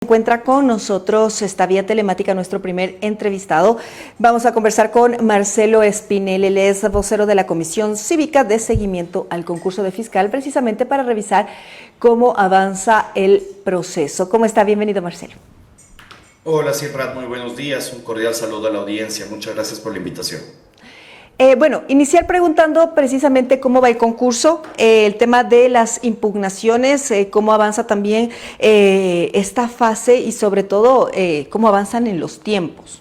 Encuentra con nosotros esta vía telemática nuestro primer entrevistado. Vamos a conversar con Marcelo Espinel, él es vocero de la Comisión Cívica de Seguimiento al Concurso de Fiscal, precisamente para revisar cómo avanza el proceso. ¿Cómo está? Bienvenido, Marcelo. Hola, Silrat, muy buenos días. Un cordial saludo a la audiencia. Muchas gracias por la invitación. Iniciar preguntando precisamente cómo va el concurso, el tema de las impugnaciones, cómo avanza también esta fase y sobre todo cómo avanzan en los tiempos.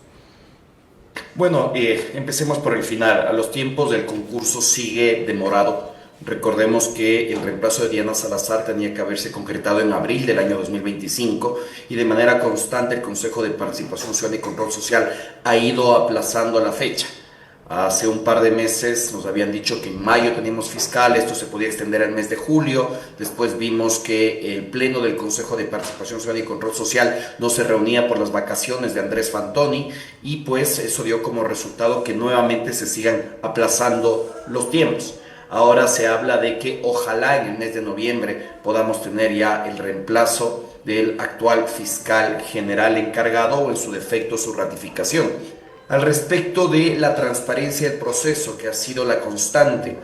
Bueno, empecemos por el final. A los tiempos del concurso sigue demorado. Recordemos que el reemplazo de Diana Salazar tenía que haberse concretado en abril del año 2025 y de manera constante el Consejo de Participación Ciudadana y Control Social ha ido aplazando la fecha. Hace un par de meses nos habían dicho que en mayo teníamos fiscal, esto se podía extender al mes de julio, después vimos que el pleno del Consejo de Participación Ciudadana y Control Social no se reunía por las vacaciones de Andrés Fantoni y pues eso dio como resultado que nuevamente se sigan aplazando los tiempos. Ahora se habla de que ojalá en el mes de noviembre podamos tener ya el reemplazo del actual fiscal general encargado o en su defecto su ratificación. Al respecto de la transparencia del proceso, que ha sido la constante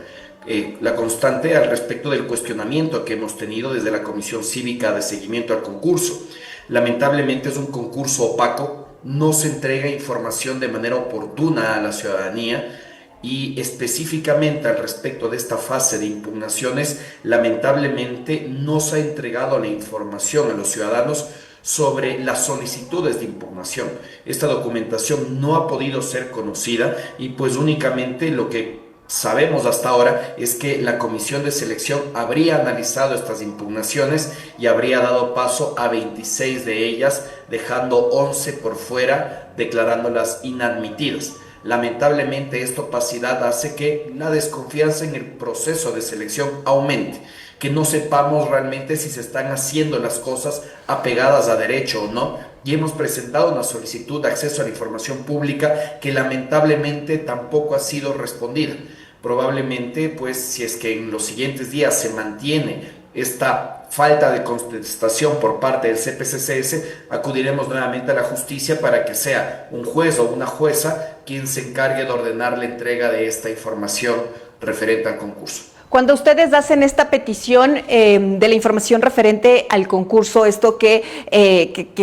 al respecto del cuestionamiento que hemos tenido desde la Comisión Cívica de Seguimiento al Concurso. Lamentablemente es un concurso opaco, no se entrega información de manera oportuna a la ciudadanía y específicamente al respecto de esta fase de impugnaciones, lamentablemente no se ha entregado la información a los ciudadanos sobre las solicitudes de impugnación. Esta documentación no ha podido ser conocida y pues únicamente lo que sabemos hasta ahora es que la comisión de selección habría analizado estas impugnaciones y habría dado paso a 26 de ellas, dejando 11 por fuera, declarándolas inadmitidas. Lamentablemente esta opacidad hace que la desconfianza en el proceso de selección aumente, que no sepamos realmente si se están haciendo las cosas apegadas a derecho o no, y hemos presentado una solicitud de acceso a la información pública que lamentablemente tampoco ha sido respondida. Probablemente, pues, si es que en los siguientes días se mantiene esta falta de contestación por parte del CPCCS, acudiremos nuevamente a la justicia para que sea un juez o una jueza quien se encargue de ordenar la entrega de esta información referente al concurso. Cuando ustedes hacen esta petición de la información referente al concurso, esto que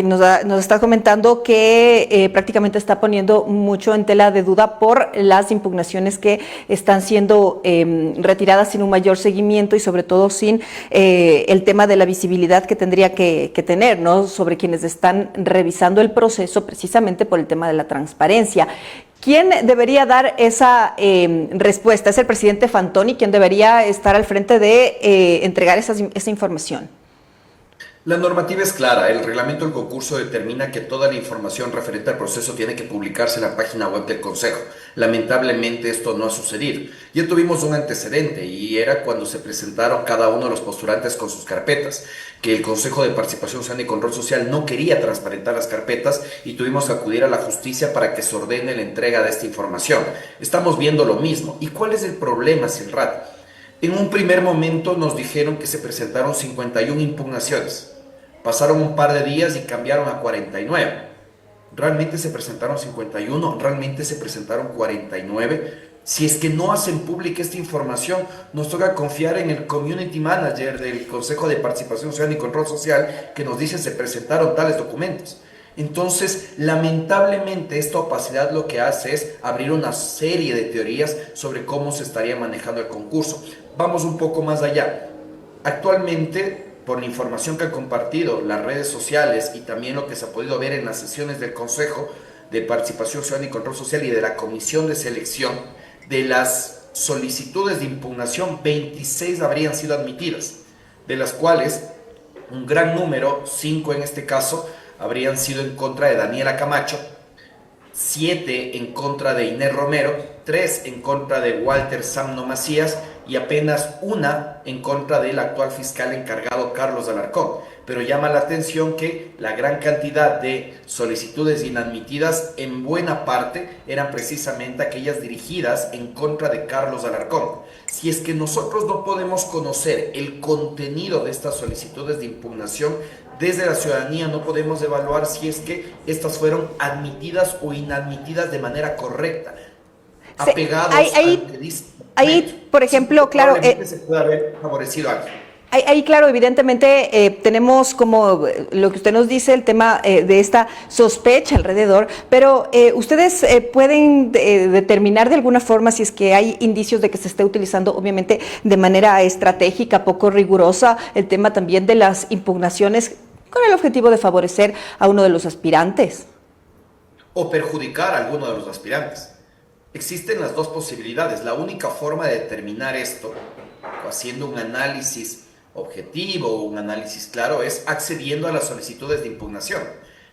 nos está comentando que prácticamente está poniendo mucho en tela de duda por las impugnaciones que están siendo retiradas sin un mayor seguimiento y sobre todo sin el tema de la visibilidad que tendría que tener, ¿no?, sobre quienes están revisando el proceso precisamente por el tema de la transparencia. ¿Quién debería dar esa respuesta? ¿Es el presidente Fantoni quien debería estar al frente de entregar esa información? La normativa es clara. El reglamento del concurso determina que toda la información referente al proceso tiene que publicarse en la página web del Consejo. Lamentablemente esto no ha sucedido. Ya tuvimos un antecedente y era cuando se presentaron cada uno de los postulantes con sus carpetas, que el Consejo de Participación Ciudadana y Control Social no quería transparentar las carpetas y tuvimos que acudir a la justicia para que se ordene la entrega de esta información. Estamos viendo lo mismo. ¿Y cuál es el problema, Silrat? En un primer momento nos dijeron que se presentaron 51 impugnaciones. Pasaron un par de días y cambiaron a 49. ¿Realmente se presentaron 51? ¿Realmente se presentaron 49? Si es que no hacen pública esta información, nos toca confiar en el Community Manager del Consejo de Participación Ciudadana y Control Social que nos dice se presentaron tales documentos. Entonces, lamentablemente, esta opacidad lo que hace es abrir una serie de teorías sobre cómo se estaría manejando el concurso. Vamos un poco más allá. Actualmente, por la información que han compartido las redes sociales y también lo que se ha podido ver en las sesiones del Consejo de Participación Ciudadana y Control Social y de la Comisión de Selección, de las solicitudes de impugnación, 26 habrían sido admitidas, de las cuales un gran número, 5 en este caso, habrían sido en contra de Daniela Camacho, 7 en contra de Inés Romero, 3 en contra de Walter Samno Macías y apenas una en contra del actual fiscal encargado Carlos Alarcón. Pero llama la atención que la gran cantidad de solicitudes inadmitidas en buena parte eran precisamente aquellas dirigidas en contra de Carlos Alarcón. Si es que nosotros no podemos conocer el contenido de estas solicitudes de impugnación, desde la ciudadanía no podemos evaluar si es que estas fueron admitidas o inadmitidas de manera correcta, apegados al que dice. Ahí, por ejemplo, claro, se puede haber favorecido a alguien. Ahí, claro, evidentemente tenemos como lo que usted nos dice, el tema de esta sospecha alrededor, pero ustedes pueden determinar de alguna forma si es que hay indicios de que se esté utilizando, obviamente, de manera estratégica, poco rigurosa, el tema también de las impugnaciones con el objetivo de favorecer a uno de los aspirantes. O perjudicar a alguno de los aspirantes. Existen las dos posibilidades. La única forma de determinar esto, haciendo un análisis objetivo, un análisis claro, es accediendo a las solicitudes de impugnación.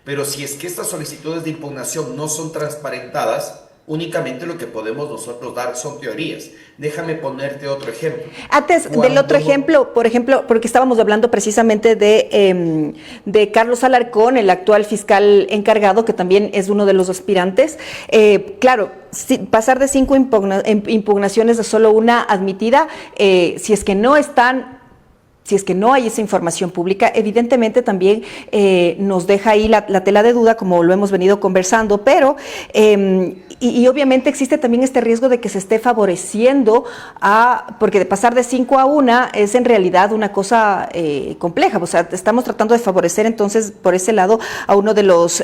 Pero si es que estas solicitudes de impugnación no son transparentadas, únicamente lo que podemos nosotros dar son teorías. Déjame ponerte otro ejemplo. Antes del otro ejemplo, por ejemplo, porque estábamos hablando precisamente de Carlos Alarcón, el actual fiscal encargado, que también es uno de los aspirantes. Claro, pasar de 5 impugnaciones a solo una admitida, si es que no hay esa información pública, evidentemente también nos deja ahí la tela de duda, como lo hemos venido conversando, pero y obviamente existe también este riesgo de que se esté favoreciendo porque de pasar de 5 a 1 es en realidad una cosa compleja, o sea, estamos tratando de favorecer entonces por ese lado a uno de los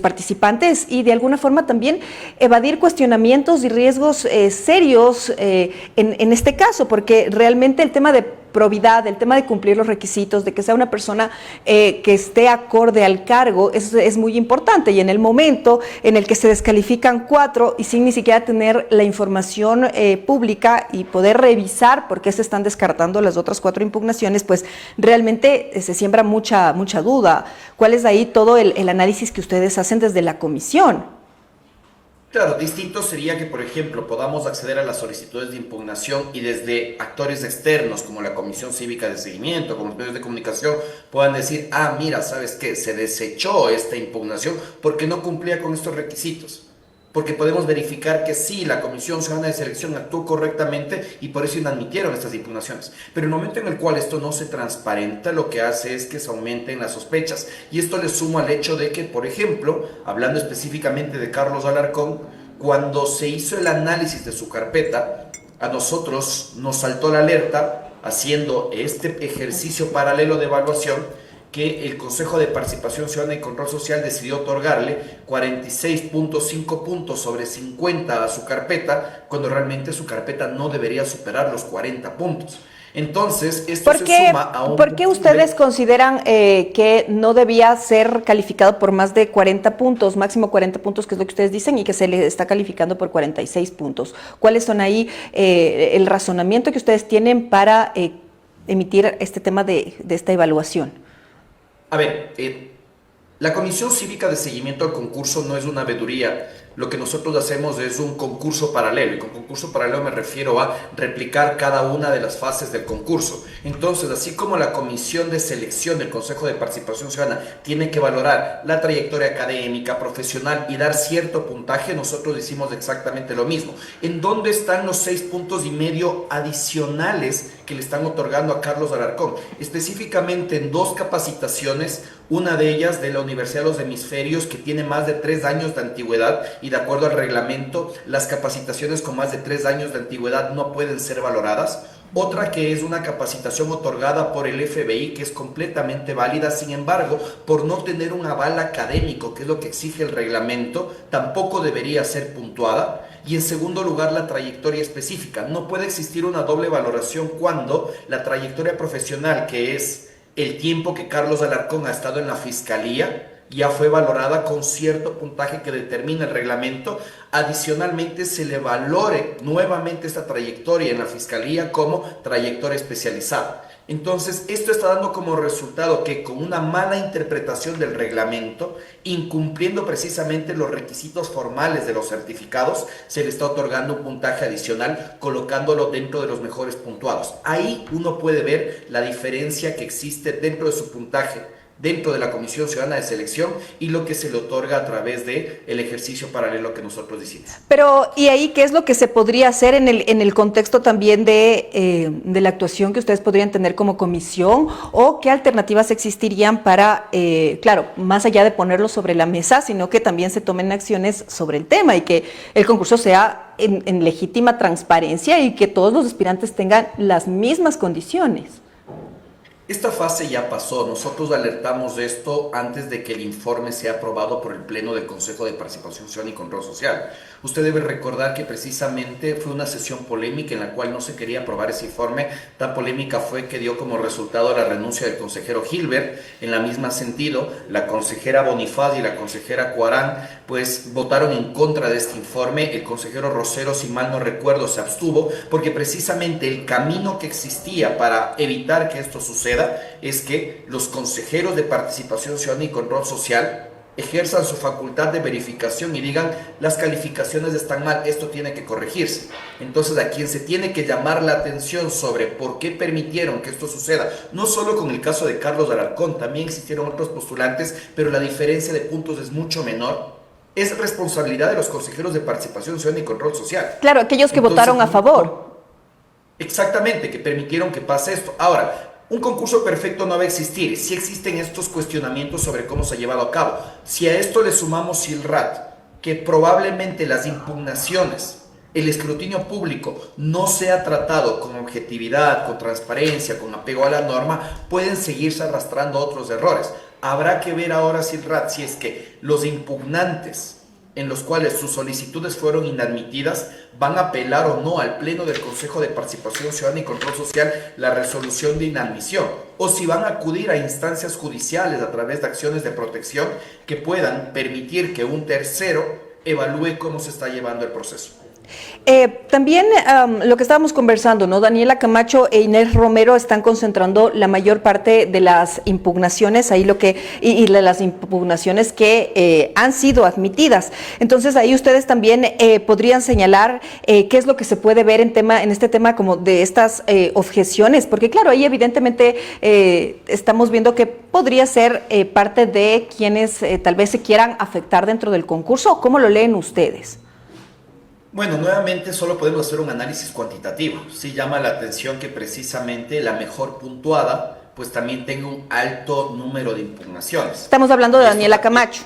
participantes y de alguna forma también evadir cuestionamientos y riesgos serios en este caso, porque realmente el tema de probidad, el tema de cumplir los requisitos, de que sea una persona que esté acorde al cargo, es muy importante. Y en el momento en el que se descalifican 4 y sin ni siquiera tener la información pública y poder revisar por qué se están descartando las otras 4 impugnaciones, pues realmente se siembra mucha duda. ¿Cuál es ahí todo el análisis que ustedes hacen desde la comisión? Claro, distinto sería que, por ejemplo, podamos acceder a las solicitudes de impugnación y desde actores externos como la Comisión Cívica de Seguimiento, como los medios de comunicación, puedan decir, mira, ¿sabes qué? Se desechó esta impugnación porque no cumplía con estos requisitos. Porque podemos verificar que sí, la Comisión Ciudadana de Selección actuó correctamente y por eso inadmitieron estas impugnaciones. Pero en el momento en el cual esto no se transparenta, lo que hace es que se aumenten las sospechas. Y esto le sumo al hecho de que, por ejemplo, hablando específicamente de Carlos Alarcón, cuando se hizo el análisis de su carpeta, a nosotros nos saltó la alerta haciendo este ejercicio paralelo de evaluación, que el Consejo de Participación Ciudadana y Control Social decidió otorgarle 46.5 puntos sobre 50 a su carpeta, cuando realmente su carpeta no debería superar los 40 puntos. Entonces, esto se suma a un... ¿Por qué ustedes consideran que no debía ser calificado por más de 40 puntos, máximo 40 puntos, que es lo que ustedes dicen, y que se le está calificando por 46 puntos? ¿Cuáles son ahí el razonamiento que ustedes tienen para emitir este tema de esta evaluación? A ver, la Comisión Cívica de Seguimiento al Concurso no es una veeduría. Lo que nosotros hacemos es un concurso paralelo, y con concurso paralelo me refiero a replicar cada una de las fases del concurso. Entonces, así como la Comisión de Selección del Consejo de Participación Ciudadana tiene que valorar la trayectoria académica, profesional y dar cierto puntaje, nosotros hicimos exactamente lo mismo. ¿En dónde están los 6.5 puntos adicionales que le están otorgando a Carlos Alarcón? Específicamente en 2 capacitaciones, una de ellas de la Universidad de los Hemisferios, que tiene más de 3 años de antigüedad, y de acuerdo al reglamento, las capacitaciones con más de 3 años de antigüedad no pueden ser valoradas. Otra que es una capacitación otorgada por el FBI, que es completamente válida, sin embargo, por no tener un aval académico, que es lo que exige el reglamento, tampoco debería ser puntuada. Y en segundo lugar, la trayectoria específica. No puede existir una doble valoración cuando la trayectoria profesional, que es el tiempo que Carlos Alarcón ha estado en la Fiscalía, ya fue valorada con cierto puntaje que determina el reglamento. Adicionalmente, se le valore nuevamente esta trayectoria en la Fiscalía como trayectoria especializada. Entonces, esto está dando como resultado que con una mala interpretación del reglamento, incumpliendo precisamente los requisitos formales de los certificados, se le está otorgando un puntaje adicional, colocándolo dentro de los mejores puntuados. Ahí uno puede ver la diferencia que existe dentro de su puntaje, dentro de la Comisión Ciudadana de Selección, y lo que se le otorga a través del ejercicio paralelo que nosotros hicimos. Pero, ¿y ahí qué es lo que se podría hacer en el contexto también de la actuación que ustedes podrían tener como comisión? ¿O qué alternativas existirían para, claro, más allá de ponerlo sobre la mesa, sino que también se tomen acciones sobre el tema y que el concurso sea en legítima transparencia y que todos los aspirantes tengan las mismas condiciones? Esta fase ya pasó. Nosotros alertamos de esto antes de que el informe sea aprobado por el Pleno del Consejo de Participación Ciudadana y Control Social. Usted debe recordar que precisamente fue una sesión polémica en la cual no se quería aprobar ese informe. Tan polémica fue que dio como resultado la renuncia del consejero Gilbert. En la misma sentido, la consejera Bonifaz y la consejera Cuarán pues votaron en contra de este informe. El consejero Rosero, si mal no recuerdo, se abstuvo porque precisamente el camino que existía para evitar que esto suceda es que los consejeros de Participación Ciudadana y Control Social ejerzan su facultad de verificación y digan: las calificaciones están mal, esto tiene que corregirse. Entonces, a quien se tiene que llamar la atención sobre por qué permitieron que esto suceda, no solo con el caso de Carlos Alarcón, también existieron otros postulantes, pero la diferencia de puntos es mucho menor, es responsabilidad de los consejeros de Participación Ciudadana y Control Social. Claro, aquellos que votaron a favor. Exactamente, que permitieron que pase esto. Ahora, un concurso perfecto no va a existir. Sí existen estos cuestionamientos sobre cómo se ha llevado a cabo. Si a esto le sumamos SILRAT, que probablemente las impugnaciones, el escrutinio público no sea tratado con objetividad, con transparencia, con apego a la norma, pueden seguirse arrastrando otros errores. Habrá que ver ahora, SILRAT, si es que los impugnantes en los cuales sus solicitudes fueron inadmitidas van a apelar o no al Pleno del Consejo de Participación Ciudadana y Control Social la resolución de inadmisión, o si van a acudir a instancias judiciales a través de acciones de protección que puedan permitir que un tercero evalúe cómo se está llevando el proceso. También lo que estábamos conversando, ¿no? Daniela Camacho e Inés Romero están concentrando la mayor parte de las impugnaciones, ahí y de las impugnaciones que han sido admitidas. Entonces ahí ustedes también podrían señalar qué es lo que se puede ver en este tema como de estas objeciones, porque claro, ahí evidentemente estamos viendo que podría ser parte de quienes tal vez se quieran afectar dentro del concurso. ¿Cómo lo leen ustedes? Bueno, nuevamente solo podemos hacer un análisis cuantitativo. Sí llama la atención que precisamente la mejor puntuada pues también tenga un alto número de impugnaciones. Estamos hablando de Daniela Camacho.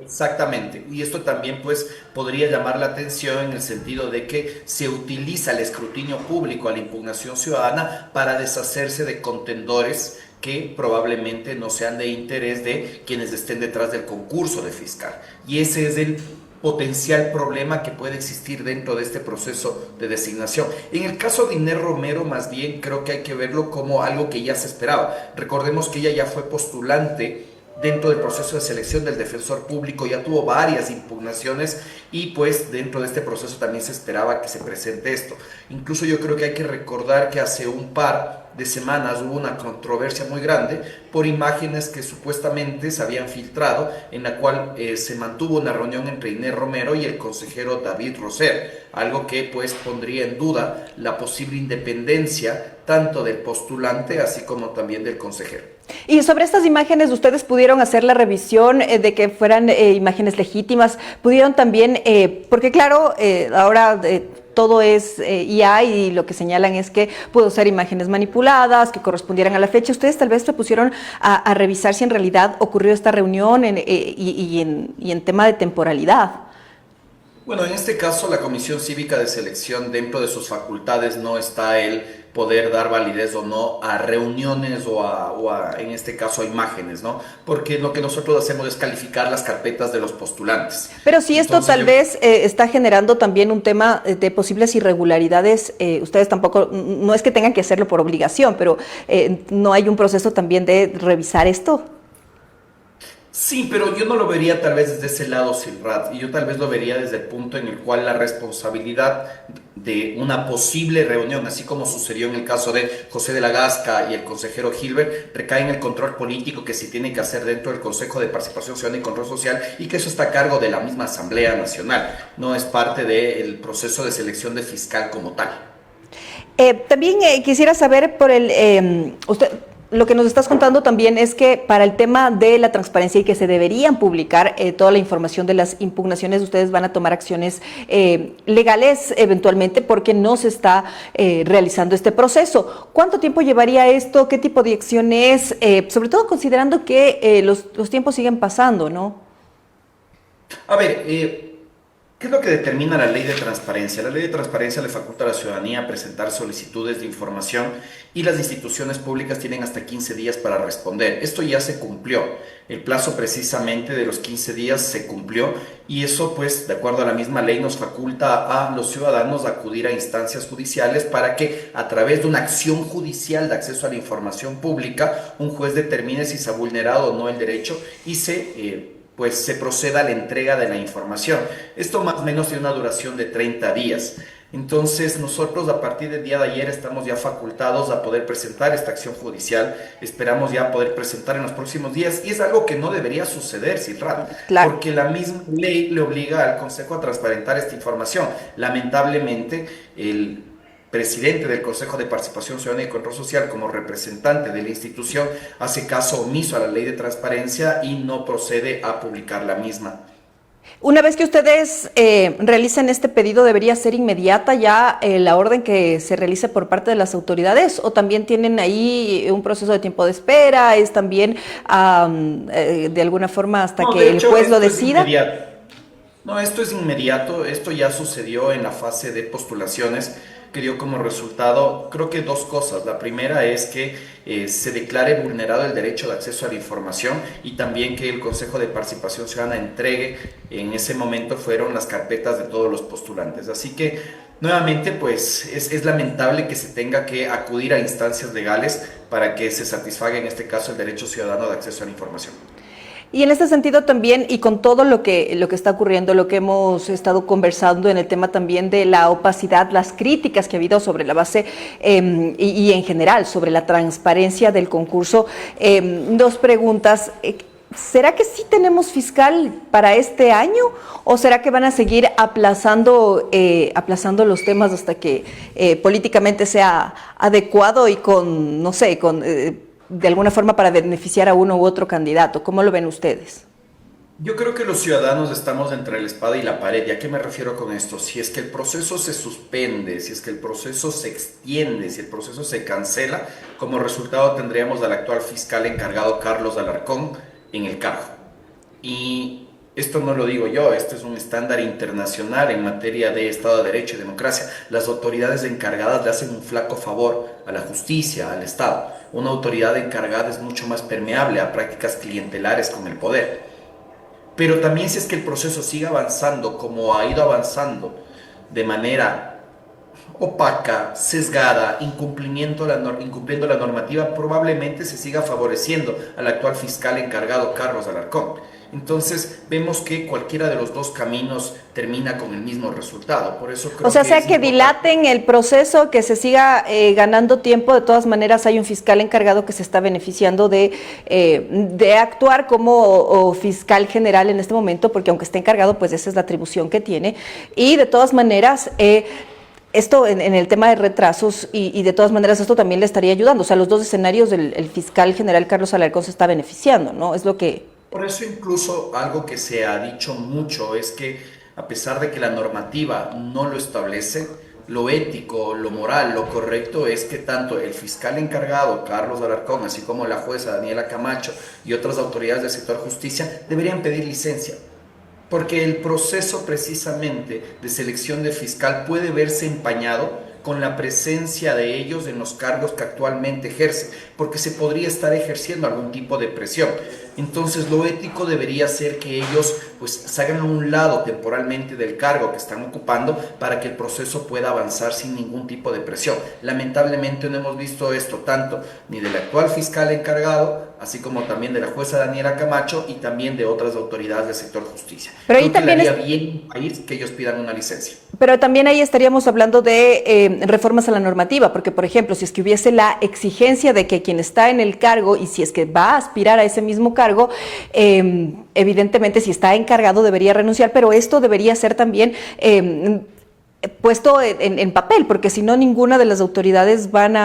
Exactamente, y esto también pues podría llamar la atención en el sentido de que se utiliza el escrutinio público a la impugnación ciudadana para deshacerse de contendores que probablemente no sean de interés de quienes estén detrás del concurso de fiscal. Y ese es el potencial problema que puede existir dentro de este proceso de designación. En el caso de Inés Romero, más bien creo que hay que verlo como algo que ya se esperaba. Recordemos que ella ya fue postulante dentro del proceso de selección del defensor público, ya tuvo varias impugnaciones y pues dentro de este proceso también se esperaba que se presente esto. Incluso yo creo que hay que recordar que hace un par de semanas hubo una controversia muy grande por imágenes que supuestamente se habían filtrado, en la cual se mantuvo una reunión entre Inés Romero y el consejero David Roser, algo que pues pondría en duda la posible independencia tanto del postulante así como también del consejero. Y sobre estas imágenes, ¿ustedes pudieron hacer la revisión de que fueran imágenes legítimas? ¿Pudieron también, porque claro, ahora todo es IA y lo que señalan es que pudo ser imágenes manipuladas, que correspondieran a la fecha? ¿Ustedes tal vez se pusieron a revisar si en realidad ocurrió esta reunión y en tema de temporalidad? Bueno, en este caso la Comisión Cívica de Selección, dentro de sus facultades no está el poder dar validez o no a reuniones en este caso a imágenes, ¿no? Porque lo que nosotros hacemos es calificar las carpetas de los postulantes. Pero si esto tal vez está generando también un tema de posibles irregularidades, ustedes tampoco, no es que tengan que hacerlo por obligación, pero ¿no hay un proceso también de revisar esto? Sí, pero yo no lo vería tal vez desde ese lado, Silrat, y yo tal vez lo vería desde el punto en el cual la responsabilidad de una posible reunión, así como sucedió en el caso de José de la Gasca y el consejero Gilbert, recae en el control político que se tiene que hacer dentro del Consejo de Participación Ciudadana y Control Social, y que eso está a cargo de la misma Asamblea Nacional, no es parte del proceso de selección de fiscal como tal. También quisiera saber por usted, lo que nos estás contando también es que para el tema de la transparencia y que se deberían publicar toda la información de las impugnaciones, ustedes van a tomar acciones legales eventualmente porque no se está realizando este proceso. ¿Cuánto tiempo llevaría esto? ¿Qué tipo de acciones? Sobre todo considerando que los tiempos siguen pasando, ¿no? A ver, ¿qué es lo que determina la ley de transparencia? La ley de transparencia le faculta a la ciudadanía a presentar solicitudes de información y las instituciones públicas tienen hasta 15 días para responder. Esto ya se cumplió. El plazo precisamente de los 15 días se cumplió y eso, pues, de acuerdo a la misma ley, nos faculta a los ciudadanos a acudir a instancias judiciales para que, a través de una acción judicial de acceso a la información pública, un juez determine si se ha vulnerado o no el derecho y pues se proceda a la entrega de la información. Esto más o menos tiene una duración de 30 días. Entonces nosotros a partir del día de ayer estamos ya facultados a poder presentar esta acción judicial. Esperamos ya poder presentar en los próximos días y es algo que no debería suceder, Silrat, Claro. porque la misma ley le obliga al Consejo a transparentar esta información. Lamentablemente, el presidente del Consejo de Participación Ciudadana y Control Social, como representante de la institución, hace caso omiso a la ley de transparencia y no procede a publicar la misma. Una vez que ustedes realicen este pedido, ¿debería ser inmediata ya la orden que se realice por parte de las autoridades? ¿O también tienen ahí un proceso de tiempo de espera? ¿Es también de alguna forma hasta No, que de el hecho, juez lo esto es decida? inmediato. No, esto es inmediato, esto ya sucedió en la fase de postulaciones, que dio como resultado, creo que dos cosas. La primera es que se declare vulnerado el derecho de acceso a la información y también que el Consejo de Participación Ciudadana entregue, en ese momento fueron las carpetas de todos los postulantes. Así que, nuevamente, pues es lamentable que se tenga que acudir a instancias legales para que se satisfaga en este caso el derecho ciudadano de acceso a la información. Y en este sentido también, y con todo lo que está ocurriendo, lo que hemos estado conversando en el tema también de la opacidad, las críticas que ha habido sobre la base y en general sobre la transparencia del concurso, dos preguntas. ¿Será que sí tenemos fiscal para este año o será que van a seguir aplazando los temas hasta que políticamente sea adecuado y con, no sé, de alguna forma para beneficiar a uno u otro candidato? ¿Cómo lo ven ustedes? Yo creo que los ciudadanos estamos entre la espada y la pared. ¿Y a qué me refiero con esto? Si es que el proceso se suspende, si es que el proceso se extiende, si el proceso se cancela, como resultado tendríamos al actual fiscal encargado Carlos Alarcón en el cargo. Y esto no lo digo yo, esto es un estándar internacional en materia de Estado de Derecho y democracia. Las autoridades encargadas le hacen un flaco favor a la justicia, al Estado. Una autoridad encargada es mucho más permeable a prácticas clientelares con el poder. Pero también, si es que el proceso sigue avanzando como ha ido avanzando, de manera opaca, sesgada, incumpliendo la normativa, probablemente se siga favoreciendo al actual fiscal encargado Carlos Alarcón. Entonces vemos que cualquiera de los dos caminos termina con el mismo resultado. Por eso creo O sea, que sea es que dilaten el proceso, que se siga ganando tiempo. De todas maneras, hay un fiscal encargado que se está beneficiando de actuar como fiscal general en este momento, porque aunque esté encargado, pues esa es la atribución que tiene. Y de todas maneras, esto en el tema de retrasos y de todas maneras esto también le estaría ayudando. O sea, los dos escenarios el fiscal general Carlos Alarcón se está beneficiando, ¿no? Es lo que... Por eso incluso algo que se ha dicho mucho es que, a pesar de que la normativa no lo establece, lo ético, lo moral, lo correcto es que tanto el fiscal encargado, Carlos Alarcón, así como la jueza Daniela Camacho y otras autoridades del sector justicia deberían pedir licencia. Porque el proceso precisamente de selección de fiscal puede verse empañado con la presencia de ellos en los cargos que actualmente ejercen, porque se podría estar ejerciendo algún tipo de presión. Entonces lo ético debería ser que ellos pues salgan a un lado temporalmente del cargo que están ocupando para que el proceso pueda avanzar sin ningún tipo de presión. Lamentablemente no hemos visto esto tanto ni del actual fiscal encargado, así como también de la jueza Daniela Camacho y también de otras autoridades del sector justicia. Pero ahí Creo que le también haría bien al país que ellos pidan una licencia. Pero también ahí estaríamos hablando de reformas a la normativa, porque, por ejemplo, si es que hubiese la exigencia de que quien está en el cargo y si es que va a aspirar a ese mismo cargo, evidentemente si está encargado debería renunciar, pero esto debería ser también puesto en papel, porque si no, ninguna de las autoridades van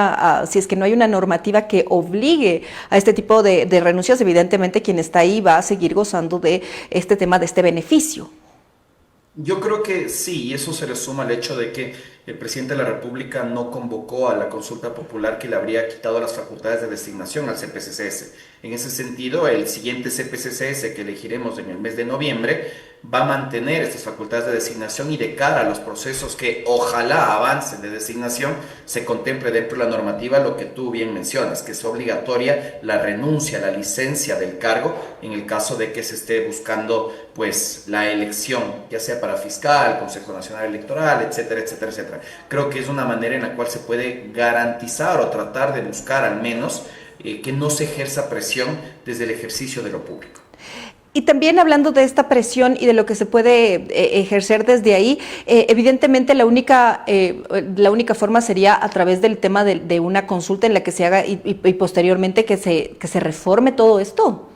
si es que no hay una normativa que obligue a este tipo de renuncias, evidentemente quien está ahí va a seguir gozando de este tema, de este beneficio. Yo creo que sí, y eso se le suma al hecho de que el presidente de la República no convocó a la consulta popular que le habría quitado las facultades de designación al CPCCS. En ese sentido, el siguiente CPCCS que elegiremos en el mes de noviembre va a mantener estas facultades de designación y de cara a los procesos que ojalá avancen de designación, se contemple dentro de la normativa lo que tú bien mencionas, que es obligatoria la renuncia a la licencia del cargo en el caso de que se esté buscando pues la elección, ya sea para fiscal, Consejo Nacional Electoral, etcétera, etcétera, etcétera. Creo que es una manera en la cual se puede garantizar o tratar de buscar al menos que no se ejerza presión desde el ejercicio de lo público. Y también hablando de esta presión y de lo que se puede ejercer desde ahí, evidentemente la única forma sería a través del tema de una consulta en la que se haga y posteriormente que se reforme todo esto.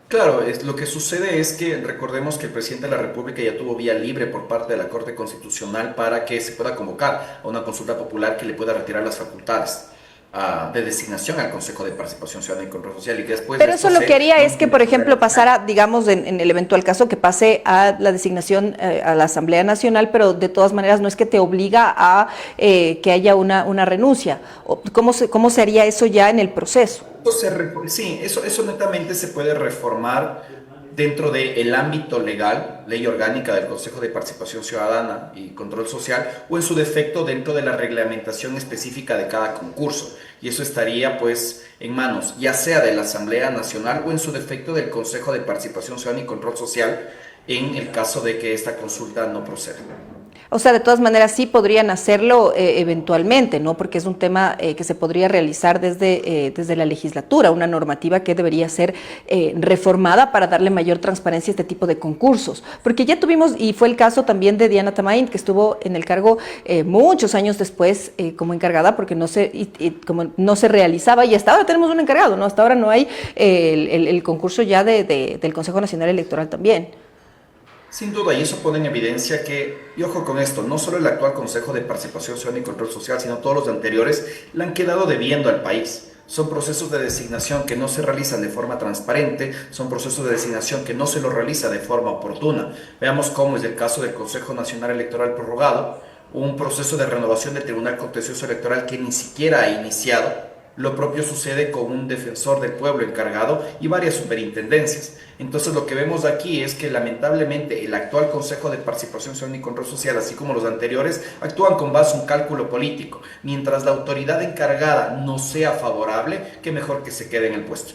Claro, lo que sucede es que recordemos que el presidente de la República ya tuvo vía libre por parte de la Corte Constitucional para que se pueda convocar a una consulta popular que le pueda retirar las facultades de designación al Consejo de Participación Ciudadana y Control Social y que después Pero de eso esto lo que haría es que, por ejemplo, pasara. pasara, digamos, en el eventual caso que pase a la designación a la Asamblea Nacional, pero de todas maneras no es que te obliga a que haya una renuncia. ¿Cómo se haría eso ya en el proceso? Sí, eso netamente se puede reformar dentro del ámbito legal, ley orgánica del Consejo de Participación Ciudadana y Control Social, o en su defecto dentro de la reglamentación específica de cada concurso. Y eso estaría pues en manos ya sea de la Asamblea Nacional o en su defecto del Consejo de Participación Ciudadana y Control Social en el caso de que esta consulta no proceda. O sea, de todas maneras sí podrían hacerlo eventualmente, ¿no? Porque es un tema que se podría realizar desde la legislatura, una normativa que debería ser reformada para darle mayor transparencia a este tipo de concursos. Porque ya tuvimos, y fue el caso también de Diana Tamain, que estuvo en el cargo muchos años después como encargada, porque como no se realizaba, y hasta ahora tenemos un encargado, ¿no? Hasta ahora no hay el concurso ya del Consejo Nacional Electoral también. Sin duda, y eso pone en evidencia que, y ojo con esto, no solo el actual Consejo de Participación Ciudadana y Control Social, sino todos los anteriores, le han quedado debiendo al país. Son procesos de designación que no se realizan de forma transparente, son procesos de designación que no se lo realiza de forma oportuna. Veamos cómo es el caso del Consejo Nacional Electoral prorrogado, un proceso de renovación del Tribunal Contencioso Electoral que ni siquiera ha iniciado. Lo propio sucede con un defensor del pueblo encargado y varias superintendencias. Entonces lo que vemos aquí es que lamentablemente el actual Consejo de Participación Ciudadana y Control Social, así como los anteriores, actúan con base a un cálculo político. Mientras la autoridad encargada no sea favorable, qué mejor que se quede en el puesto.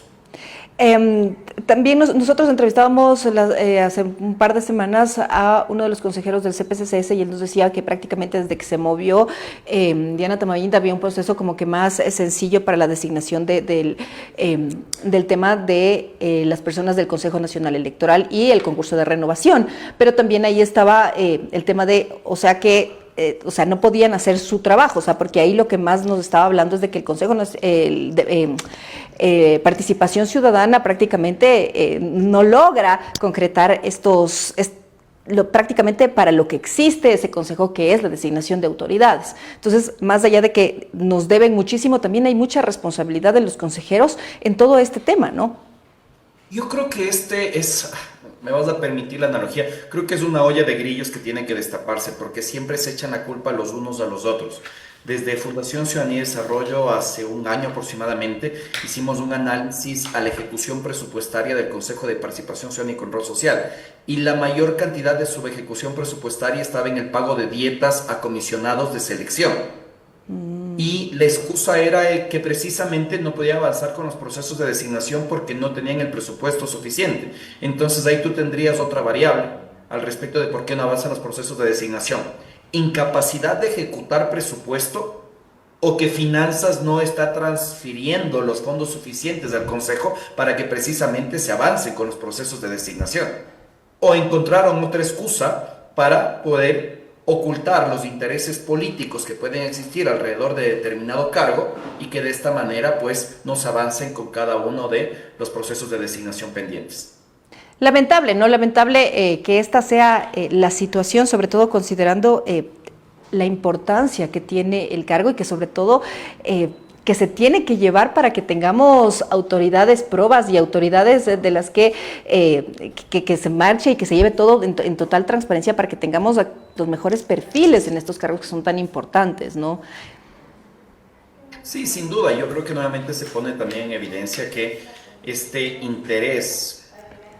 También nosotros entrevistábamos hace un par de semanas a uno de los consejeros del CPCCS y él nos decía que prácticamente desde que se movió Diana Tamain había un proceso como que más sencillo para la designación del tema de las personas del Consejo Nacional Electoral y el concurso de renovación, pero también ahí estaba el tema de, o sea que no podían hacer su trabajo, o sea, porque ahí lo que más nos estaba hablando es de que el Consejo Participación Ciudadana prácticamente no logra concretar prácticamente para lo que existe ese consejo, que es la designación de autoridades. Entonces, más allá de que nos deben muchísimo, también hay mucha responsabilidad de los consejeros en todo este tema, ¿no? Yo creo que me vas a permitir la analogía, creo que es una olla de grillos que tiene que destaparse porque siempre se echan la culpa los unos a los otros. Desde Fundación Ciudadanía y Desarrollo, hace un año aproximadamente, hicimos un análisis a la ejecución presupuestaria del Consejo de Participación Ciudadana y Control Social y la mayor cantidad de subejecución presupuestaria estaba en el pago de dietas a comisionados de selección. Y la excusa era que precisamente no podía avanzar con los procesos de designación porque no tenían el presupuesto suficiente. Entonces ahí tú tendrías otra variable al respecto de por qué no avanzan los procesos de designación. Incapacidad de ejecutar presupuesto o que Finanzas no está transfiriendo los fondos suficientes al Consejo para que precisamente se avance con los procesos de designación. O encontraron otra excusa para poder ocultar los intereses políticos que pueden existir alrededor de determinado cargo y que de esta manera pues no se avancen con cada uno de los procesos de designación pendientes. Lamentable, ¿no? Lamentable que esta sea la situación, sobre todo considerando la importancia que tiene el cargo y que sobre todo que se tiene que llevar para que tengamos autoridades probas y autoridades de las que se marche y que se lleve todo en total transparencia para que tengamos los mejores perfiles en estos cargos que son tan importantes, ¿no? Sí, sin duda. Yo creo que nuevamente se pone también en evidencia que este interés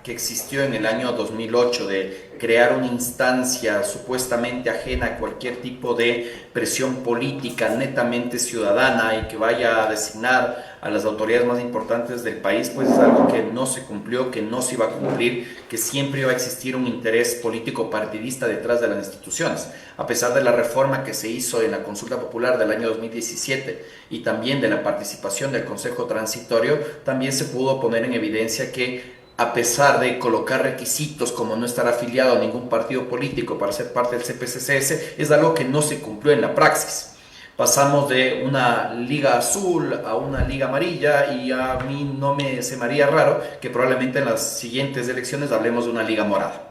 que existió en el año 2008 de crear una instancia supuestamente ajena a cualquier tipo de presión política netamente ciudadana y que vaya a designar a las autoridades más importantes del país, pues es algo que no se cumplió, que no se iba a cumplir, que siempre iba a existir un interés político partidista detrás de las instituciones. A pesar de la reforma que se hizo en la consulta popular del año 2017 y también de la participación del Consejo Transitorio, también se pudo poner en evidencia que a pesar de colocar requisitos como no estar afiliado a ningún partido político para ser parte del CPCCS, es algo que no se cumplió en la praxis. Pasamos de una liga azul a una liga amarilla y a mí se me haría raro que probablemente en las siguientes elecciones hablemos de una liga morada.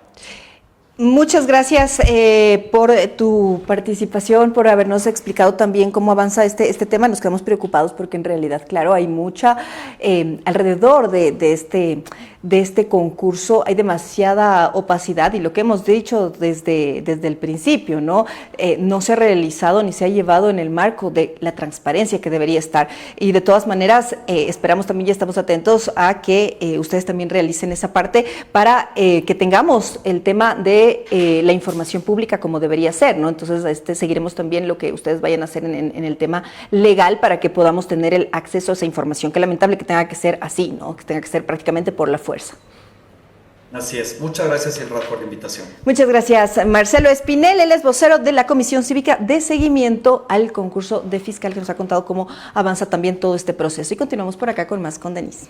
Muchas gracias por tu participación, por habernos explicado también cómo avanza este tema. Nos quedamos preocupados porque en realidad, claro, hay mucha, alrededor de este concurso hay demasiada opacidad y lo que hemos dicho desde el principio, ¿no? No se ha realizado ni se ha llevado en el marco de la transparencia que debería estar. Y de todas maneras, esperamos también, ya estamos atentos a que ustedes también realicen esa parte para que tengamos el tema de la información pública como debería ser, ¿no? Entonces seguiremos también lo que ustedes vayan a hacer en el tema legal para que podamos tener el acceso a esa información. Qué lamentable que tenga que ser así, ¿no? Que tenga que ser prácticamente por la fuerza. Así es. Muchas gracias, Elrod, por la invitación. Muchas gracias, Marcelo Espinel. Él es vocero de la Comisión Cívica de Seguimiento al Concurso de Fiscal, que nos ha contado cómo avanza también todo este proceso. Y continuamos por acá con más con Denise.